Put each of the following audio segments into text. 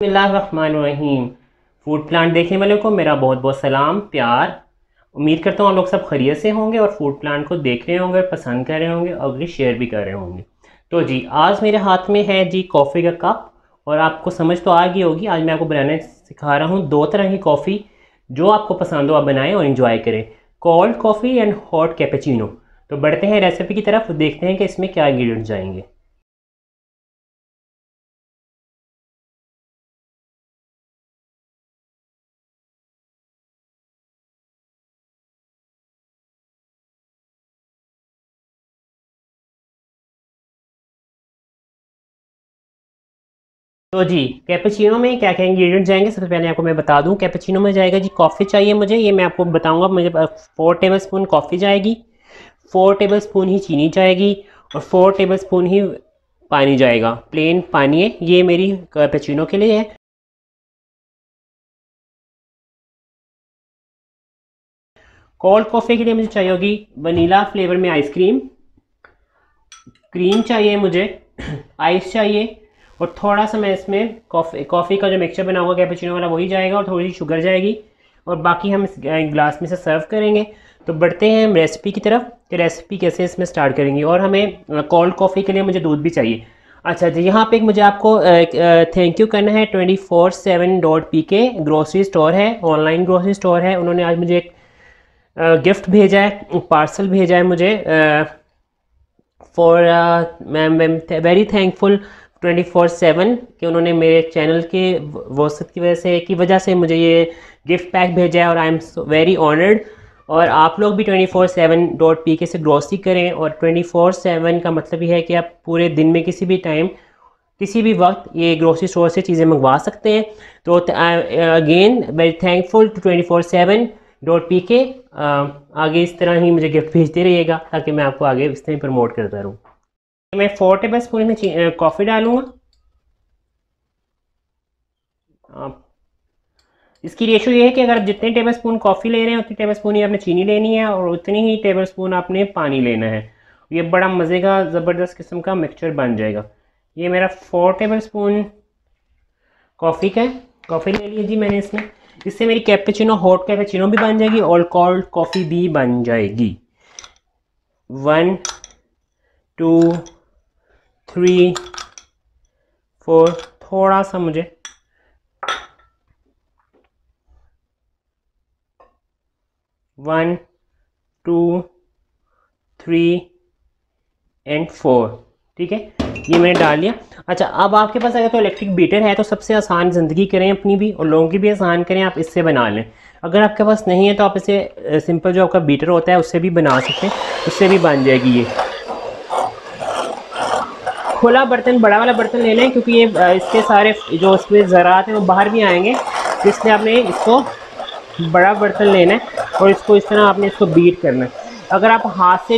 बिस्मिल्लाहिर्रहमानिर्रहीम। Food plant देखने वालों को मेरा बहुत बहुत सलाम प्यार। उम्मीद करता हूँ आप लोग सब खैरियत से होंगे और फूड प्लांट को देख रहे होंगे, पसंद कर रहे होंगे और भी शेयर भी कर रहे होंगे। तो जी आज मेरे हाथ में है जी कॉफ़ी का कप। और आपको समझ तो आ गई होगी, आज मैं आपको बनाने सिखा रहा हूँ दो तरह की कॉफ़ी। जो आपको पसंद हो आप बनाएं और इन्जॉय करें, cold coffee and hot cappuccino. तो बढ़ते हैं रेसिपी की तरफ, देखते हैं कि इसमें क्या इंग्रेडिएंट्स जाएंगे। तो जी कैपेचिनो में क्या क्या इंग्रेडिएंट जाएंगे, सबसे पहले आपको मैं बता दूं। कैपेचिनो में जाएगा जी कॉफ़ी चाहिए मुझे, ये मैं आपको बताऊंगा। मुझे 4 टेबलस्पून कॉफ़ी जाएगी, 4 टेबलस्पून ही चीनी जाएगी और 4 टेबलस्पून ही पानी जाएगा। प्लेन पानी है, ये मेरी कैपेचिनो के लिए है। कोल्ड कॉफ़ी के लिए मुझे चाहिए होगी वनीला फ्लेवर में आइसक्रीम, क्रीम चाहिए मुझे, आइस चाहिए और थोड़ा सा मैं इसमें कॉफ़ी का जो मिक्सचर बना हुआ कैपेचिनो वाला वही जाएगा और थोड़ी सी शुगर जाएगी और बाकी हम इस ग्लास में से सर्व करेंगे। तो बढ़ते हैं हम रेसिपी की तरफ कि रेसिपी कैसे इसमें स्टार्ट करेंगे। और हमें कोल्ड कॉफ़ी के लिए मुझे दूध भी चाहिए। अच्छा जी, यहाँ पे मुझे आपको थैंक यू करना है 24/7.pk ग्रोसरी स्टोर है, ऑनलाइन ग्रोसरी स्टोर है। उन्होंने आज मुझे एक गिफ्ट भेजा है, पार्सल भेजा है मुझे फॉर मैम वेरी थैंकफुल 24/7 कि उन्होंने मेरे चैनल के वसत की वजह से मुझे ये गिफ्ट पैक भेजा है और आई एम वेरी ऑनर्ड। और आप लोग भी 24/7.pk से ग्रोसरी करें। और 24/7 का मतलब ये है कि आप पूरे दिन में किसी भी टाइम किसी भी वक्त ये ग्रोसरी स्टोर से चीज़ें मंगवा सकते हैं। तो again very thankful to 24/7.pk। आगे इस तरह ही मुझे गिफ्ट भेजते रहिएगा ताकि मैं आपको आगे इस तरह प्रमोट करता रहूँ। तो मैं 4 टेबलस्पून में कॉफ़ी डालूँगा। इसकी रेशो ये है कि अगर आप जितने टेबलस्पून कॉफ़ी ले रहे हैं उतनी टेबलस्पून ही आपने चीनी लेनी है और उतनी ही टेबलस्पून आपने पानी लेना है। ये बड़ा मज़े का ज़बरदस्त किस्म का मिक्सचर बन जाएगा। ये मेरा 4 टेबलस्पून कॉफ़ी का है, कॉफ़ी ले ली जी मैंने इसमें। इससे मेरी कैपेचिनो हॉट कैपेचिनो भी बन जाएगी और कोल्ड कॉफ़ी भी बन जाएगी। 1 2 3 4, थोड़ा सा मुझे 1 2 3 एंड 4, ठीक है, ये मैंने डाल लिया। अच्छा, अब आपके पास अगर तो इलेक्ट्रिक बीटर है तो सबसे आसान ज़िंदगी करें अपनी भी और लोगों की भी आसान करें, आप इससे बना लें। अगर आपके पास नहीं है तो आप इसे सिंपल जो आपका बीटर होता है उससे भी बना सकते हैं, उससे भी बन जाएगी। ये खुला बर्तन, बड़ा वाला बर्तन ले लें क्योंकि ये इसके सारे जो उसमें ज़रात हैं वो बाहर भी आएंगे, तो इसलिए आपने इसको बड़ा बर्तन लेना है और इसको इस तरह आपने इसको बीट करना है। अगर आप हाथ से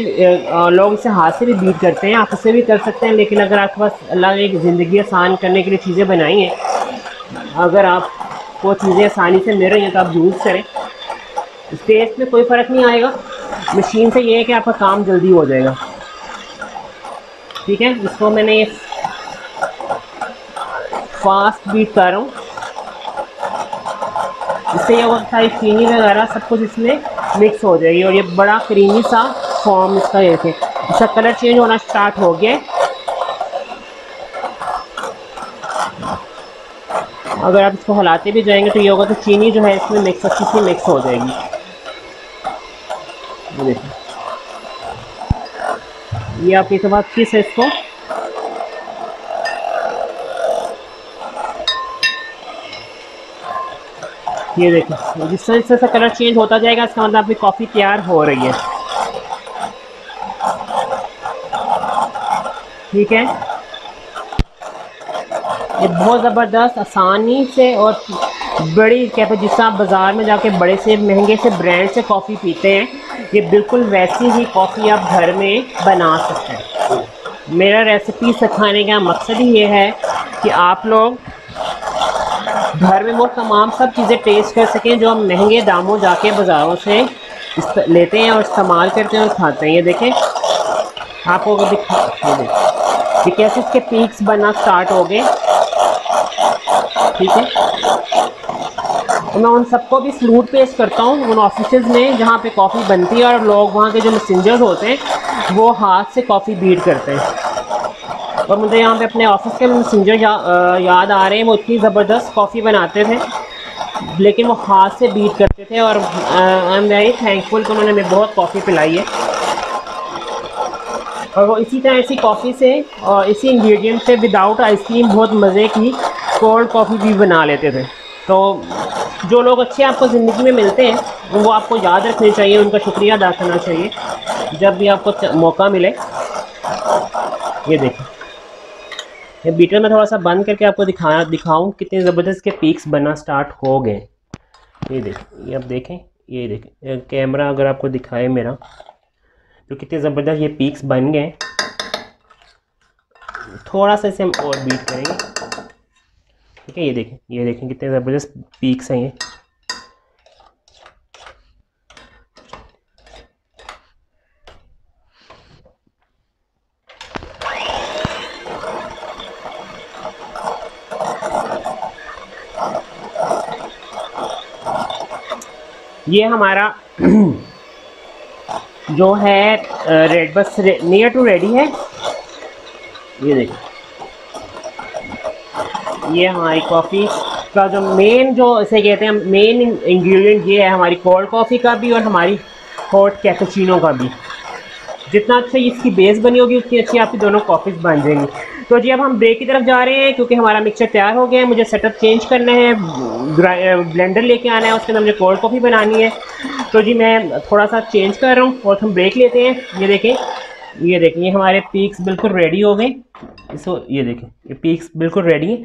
लोग इसे हाथ से भी बीट करते हैं, आप इससे भी कर सकते हैं, लेकिन अगर आपके पास अल्लाह ने एक ज़िंदगी आसान करने के लिए चीज़ें बनाई हैं, अगर आप वो चीज़ें आसानी से मिल रही हैं तो आप यूज़ करें। टेस्ट में कोई फ़र्क नहीं आएगा, मशीन से ये है कि आपका काम जल्दी हो जाएगा। ठीक है, इसको मैंने ये फास्ट बीट कर रहा हूँ, इससे ये होगा सारी चीनी वगैरह सब कुछ इसमें मिक्स हो जाएगी और ये बड़ा क्रीमी सा फॉर्म इसका ये थे। इसका कलर चेंज होना स्टार्ट हो गया। अगर आप इसको हिलाते भी जाएंगे तो ये होगा कि चीनी जो है इसमें मिक्स अच्छी सी मिक्स हो जाएगी। ये देखिए, ये आप इसके बाद किस है इसको ये देखिए जिस तरह से कलर चेंज होता जाएगा इसका मतलब आपकी कॉफ़ी तैयार हो रही है। ठीक है, ये बहुत ज़बरदस्त आसानी से और बड़ी कैफे जिस आप बाज़ार में जाके बड़े से महंगे से ब्रांड से कॉफ़ी पीते हैं, ये बिल्कुल वैसी ही कॉफ़ी आप घर में बना सकते हैं। मेरा रेसिपी सिखाने का मकसद ही ये है कि आप लोग घर में वो तमाम सब चीज़ें टेस्ट कर सकें जो हम महंगे दामों जाके बाज़ारों से लेते हैं और इस्तेमाल करते हैं और खाते हैं। ये देखें, आपको दिखा ये कैसे इसके पीक्स बनना स्टार्ट हो गए। ठीक है। तो मैं उन सबको भी सलूट पेश करता हूँ, उन ऑफिसेज में जहाँ पे कॉफ़ी बनती है और लोग वहाँ के जो मैसेंजर्स होते हैं वो हाथ से कॉफ़ी बीट करते हैं। और मुझे यहाँ पे अपने ऑफिस के मैसेंजर याद आ रहे हैं, वो इतनी ज़बरदस्त कॉफ़ी बनाते थे लेकिन वो हाथ से बीट करते थे, और आई एम वेरी थैंकफुल कि उन्होंने हमें बहुत कॉफ़ी पिलाई है। और वो इसी तरह इसी कॉफ़ी से और इसी इंग्रेडिएंट से विदाउट आइसक्रीम बहुत मज़े की कोल्ड कॉफ़ी भी बना लेते थे। तो जो लोग अच्छे आपको ज़िंदगी में मिलते हैं वो आपको याद रखने चाहिए, उनका शुक्रिया अदा करना चाहिए जब भी आपको मौका मिले। ये देखिए, ये बीटर में थोड़ा सा बंद करके आपको दिखाऊं कितने ज़बरदस्त के पीक्स बनना स्टार्ट हो गए। ये देखिए, ये आप देखें, ये देखें कैमरा अगर आपको दिखाए मेरा, तो कितने ज़बरदस्त ये पीक्स बन गए। थोड़ा सा इसे हम और बीट करेंगे, ठीक है। ये देखें कितने ज़बरदस्त पीक्स हैं ये। ये हमारा जो है red bus near to ready है। ये देखिए, ये हमारी कॉफ़ी का जो मेन, जो इसे कहते हैं मेन इंग्रेडिएंट, ये है हमारी कोल्ड कॉफ़ी का भी और हमारी हॉट कैपुचिनो का भी। जितना अच्छा इसकी बेस बनी होगी उतनी अच्छी आपकी दोनों कॉफ़ीज़ बन जाएंगी। तो जी अब हम ब्रेक की तरफ जा रहे हैं क्योंकि हमारा मिक्सचर तैयार हो गया है। मुझे सेटअप चेंज करना है, ब्लेंडर लेके आना है, उसके अंदर मुझे कोल्ड कॉफ़ी बनानी है। तो जी मैं थोड़ा सा चेंज कर रहा हूँ और हम ब्रेक लेते हैं। ये देखें, ये हमारे पीक्स बिल्कुल रेडी हो गए। इसको ये देखें, ये पीक्स बिल्कुल रेडी है।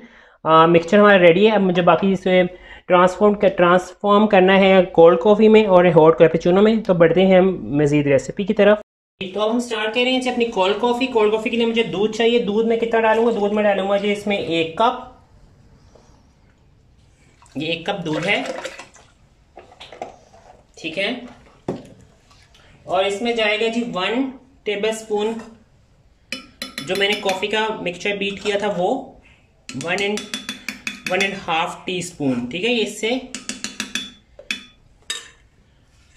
मिक्सचर हमारा रेडी है। अब मुझे बाकी इसे ट्रांसफॉर्म करना है कोल्ड कॉफ़ी में और हॉट कैपुचिनो में। तो बढ़ते हैं हम मज़ीद रेसिपी की तरफ। तो अब हम स्टार्ट कर रहे हैं अपनी कोल्ड कॉफ़ी। कोल्ड कॉफ़ी के लिए मुझे दूध चाहिए। दूध में कितना डालूंगा? दूध में डालूंगा जी इसमें 1 कप। ये 1 कप दूध है, ठीक है। और इसमें जाएगा जी 1 टेबलस्पून, जो मैंने कॉफ़ी का मिक्सचर बीट किया था वो 1.5 टीस्पून, ठीक है। इससे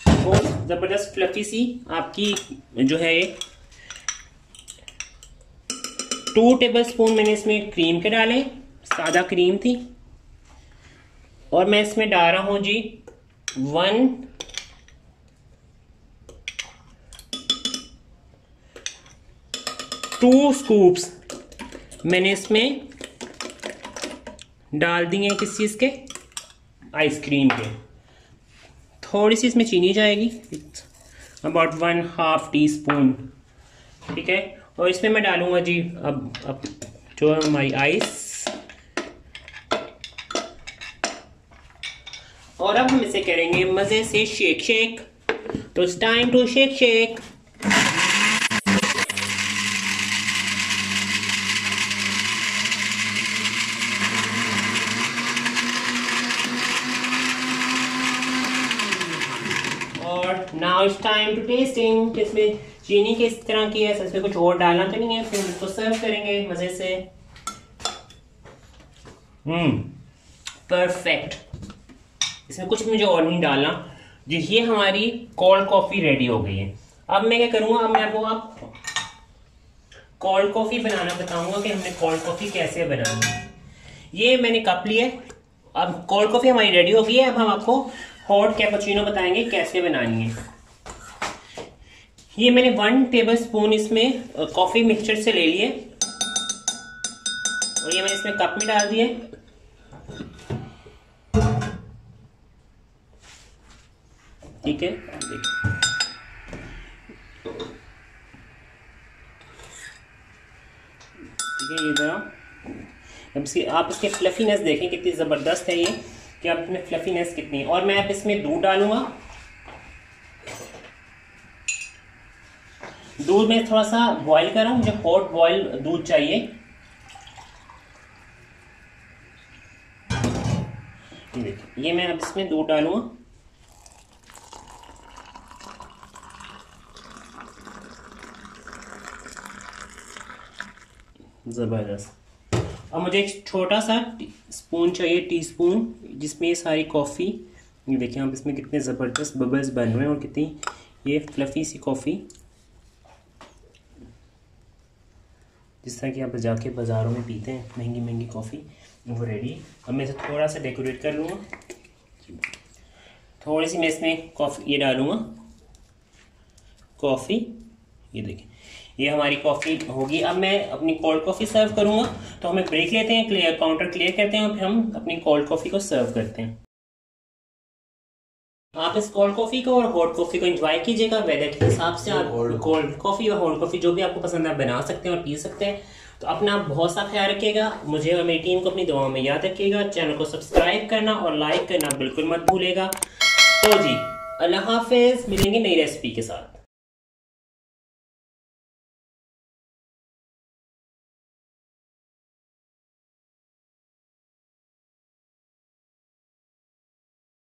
बहुत ज़बरदस्त फ्लफी सी आपकी जो है ये 2 टेबलस्पून मैंने इसमें क्रीम के डाले, सादा क्रीम थी। और मैं इसमें डाल रहा हूं जी 2 स्कूप्स मैंने इसमें डाल दिए हैं किस चीज़ के? आइसक्रीम के। थोड़ी सी इसमें चीनी जाएगी, अबाउट 1/2 टीस्पून, ठीक है। और इसमें मैं डालूंगा जी अब जो हमारी आइस। और अब हम इसे करेंगे मज़े से शेक। तो इट्स टाइम टू शेक। और now it's time to testing. इसमें चीनी किस तरह की है, इसमें कुछ और डालना तो नहीं है। फिर इसको सर्व करेंगे मजे से। परफेक्ट। इसमें कुछ मुझे और नहीं डालना जी। ये हमारी कोल्ड कॉफी रेडी हो गई है। अब मैं क्या करूंगा, अब मैं आपको कोल्ड कॉफी बनाना बताऊंगा कि हमने कोल्ड कॉफी कैसे बनानी है। ये मैंने कप लिया। अब कोल्ड कॉफी हमारी रेडी हो गई है। अब हम आपको हॉट कैपुचिनो बताएंगे कैसे बनानी है। ये मैंने 1 टेबलस्पून इसमें कॉफी मिक्सचर से ले लिए और ये मैंने इसमें कप में डाल दिए। ठीक है, ये जरा अब आप इसके फ्लफीनेस देखें कितनी ज़बरदस्त है ये, कि आप इसमें फ्लफीनेस कितनी है। और मैं अब इसमें दूध डालूंगा। दूध में थोड़ा सा बॉईल कर रहा हूं, मुझे हॉट बॉईल दूध चाहिए। देखिए, ये मैं अब इसमें दूध डालूंगा। ज़बरदस्त। अब मुझे एक छोटा सा स्पून चाहिए, टी स्पून, जिसमें ये सारी कॉफ़ी, ये देखिए आप इसमें कितने ज़बरदस्त बबल्स बन रहे हैं और कितनी ये फ्लफ़ी सी कॉफ़ी, जिस तरह की आप जाके बाज़ारों में पीते हैं महंगी महंगी कॉफ़ी, वो रेडी। अब मैं इसे थोड़ा सा डेकोरेट कर लूँगा, थोड़ी सी मैं इसमें कॉफ़ी ये डालूँगा कॉफ़ी, ये देखिए ये हमारी कॉफ़ी होगी। अब मैं अपनी कोल्ड कॉफ़ी सर्व करूँगा, तो हमें ब्रेक लेते हैं, काउंटर क्लियर करते हैं और फिर हम अपनी कोल्ड कॉफ़ी को सर्व करते हैं। आप इस कोल्ड कॉफ़ी को और हॉट कॉफ़ी को एंजॉय कीजिएगा, वेदर के हिसाब से आप कोल्ड कॉफ़ी और हॉट कॉफ़ी जो भी आपको पसंद है आप बना सकते हैं और पी सकते हैं। तो अपना बहुत सा ख्याल रखिएगा, मुझे और मेरी टीम को अपनी दुआओं में याद रखिएगा। चैनल को सब्सक्राइब करना और लाइक करना बिल्कुल मत भूलिएगा। तो जी अल्लाह हाफिज़, मिलेंगे नई रेसिपी के साथ।